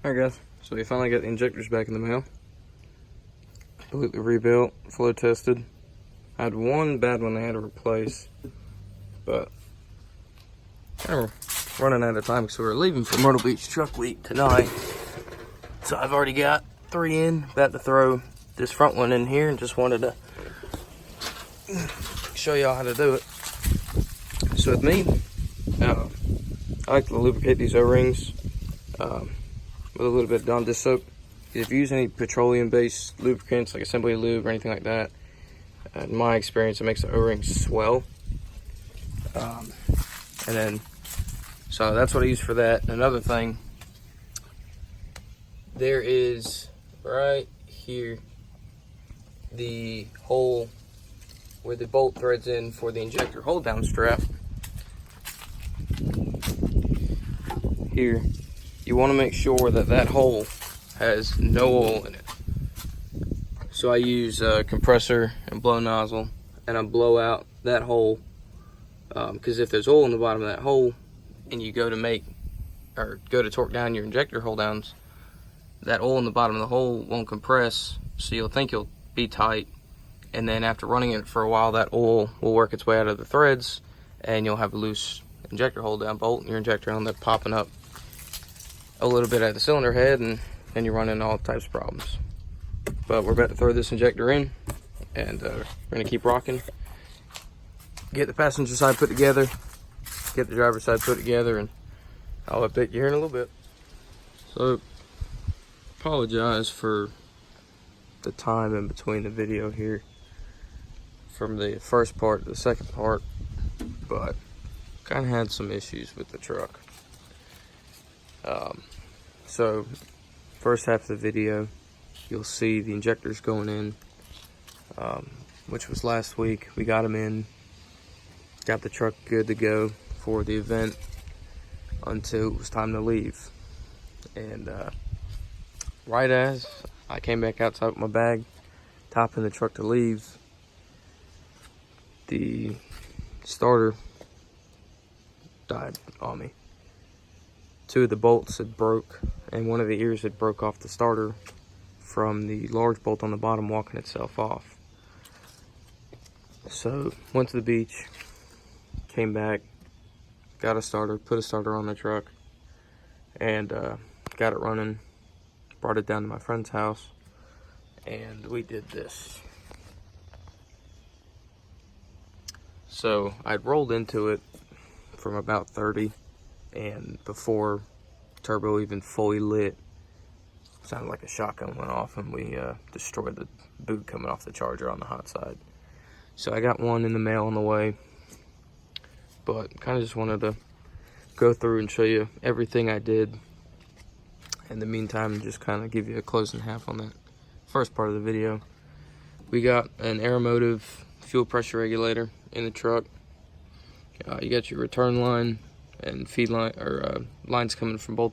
Alright guys, so we finally got the injectors back in the mail. Completely rebuilt, flow tested. I had one bad one I had to replace, but kind of running out of time because we're leaving for Myrtle Beach Truck Week tonight. So I've already got 3 in, about to throw this front one in here, and just wanted to show y'all how to do it. So with me, I like to lubricate these O-rings with a little bit of Dawn dish soap. If you use any petroleum-based lubricants like Assembly Lube or anything like that, in my experience, it makes the O-rings swell. And then, so that's what I use for that. Another thing, there is right here the hole where the bolt threads in for the injector hold down strap. Here, you want to make sure that that hole has no oil in it. So I use a compressor and blow nozzle, and I blow out that hole, because if there's oil in the bottom of that hole and you go to torque down your injector hold downs, that oil in the bottom of the hole won't compress, so you'll think you'll be tight, and then after running it for a while, that oil will work its way out of the threads and you'll have a loose injector hold down bolt, and your injector will end up popping up a little bit at the cylinder head, and then you run into all types of problems. But we're about to throw this injector in, and we're gonna keep rocking, get the passenger side put together, get the driver's side put together, and I'll update you here in a little bit. So, apologize for the time in between the video here from the first part to the second part, but kind of had some issues with the truck. So first half of the video, you'll see the injectors going in, which was last week. We got them in, got the truck good to go for the event until it was time to leave. And right as I came back outside with my bag, topping the truck to leave, the starter died on me. 2 of the bolts had broke, and one of the ears had broke off the starter from the large bolt on the bottom walking itself off. So went to the beach, came back, got a starter, put a starter on the truck, and got it running, brought it down to my friend's house, and we did this. So I'd rolled into it from about 30, and before turbo even fully lit, sounded like a shotgun went off, and we destroyed the boot coming off the charger on the hot side. So I got one in the mail on the way, but kind of just wanted to go through and show you everything I did. In the meantime, just kind of give you a closing half on that first part of the video. We got an Aeromotive fuel pressure regulator in the truck. You got your return line and feed line, or lines coming from both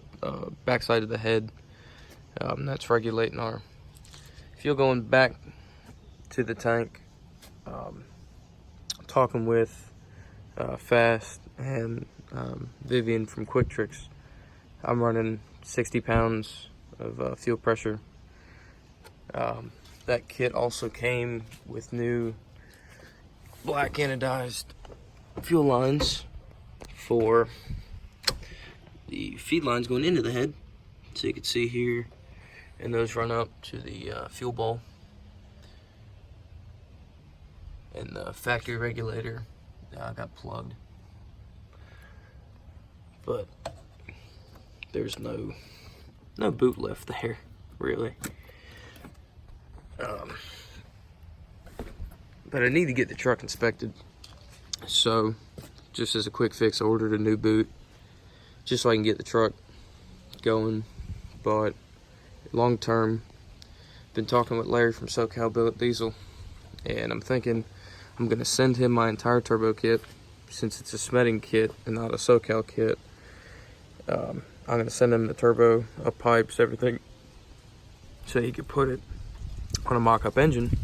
backside of the head. That's regulating our fuel going back to the tank. Talking with Fast and Vivian from Quick Tricks, I'm running 60 pounds of fuel pressure. That kit also came with new black anodized fuel lines for the feed lines going into the head, so you can see here, and those run up to the fuel bowl, and the factory regulator got plugged, but there's no boot left there, really. But I need to get the truck inspected, so just as a quick fix, I ordered a new boot just so I can get the truck going. But long term, been talking with Larry from SoCal Billet Diesel, and I'm thinking I'm gonna send him my entire turbo kit, since it's a Smeding kit and not a SoCal kit. I'm gonna send him the turbo, up pipes, everything, so he could put it on a mock-up engine,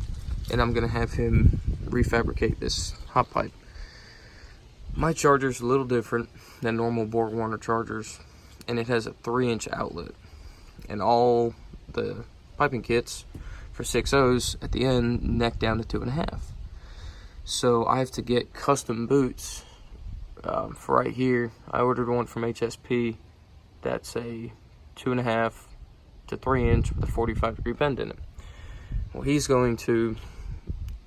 and I'm gonna have him refabricate this hot pipe. My charger's a little different than normal Borg Warner chargers, and it has a 3-inch outlet. and all the piping kits for 6.0s at the end neck down to 2.5. So I have to get custom boots for right here. I ordered one from HSP that's a 2.5 to 3 inch with a 45-degree bend in it. Well, he's going to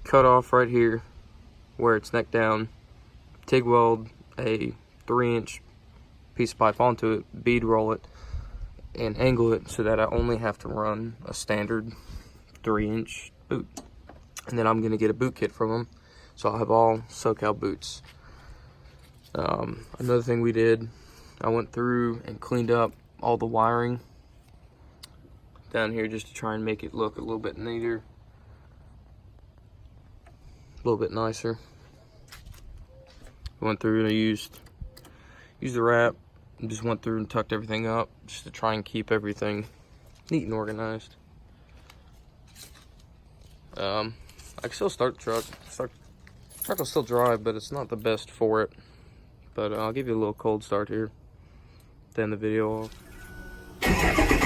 cut off right here where it's neck down, TIG weld a 3-inch piece of pipe onto it, bead roll it, and angle it so that I only have to run a standard 3-inch boot. And then I'm going to get a boot kit from him, so I'll have all SoCal boots. Another thing we did, I went through and cleaned up all the wiring down here just to try and make it look a little bit neater, a little bit nicer. I went through and I used the wrap and just went through and tucked everything up just to try and keep everything neat and organized. I can still start the truck. Truck will still drive, but it's not the best for it. But I'll give you a little cold start here to end the video off.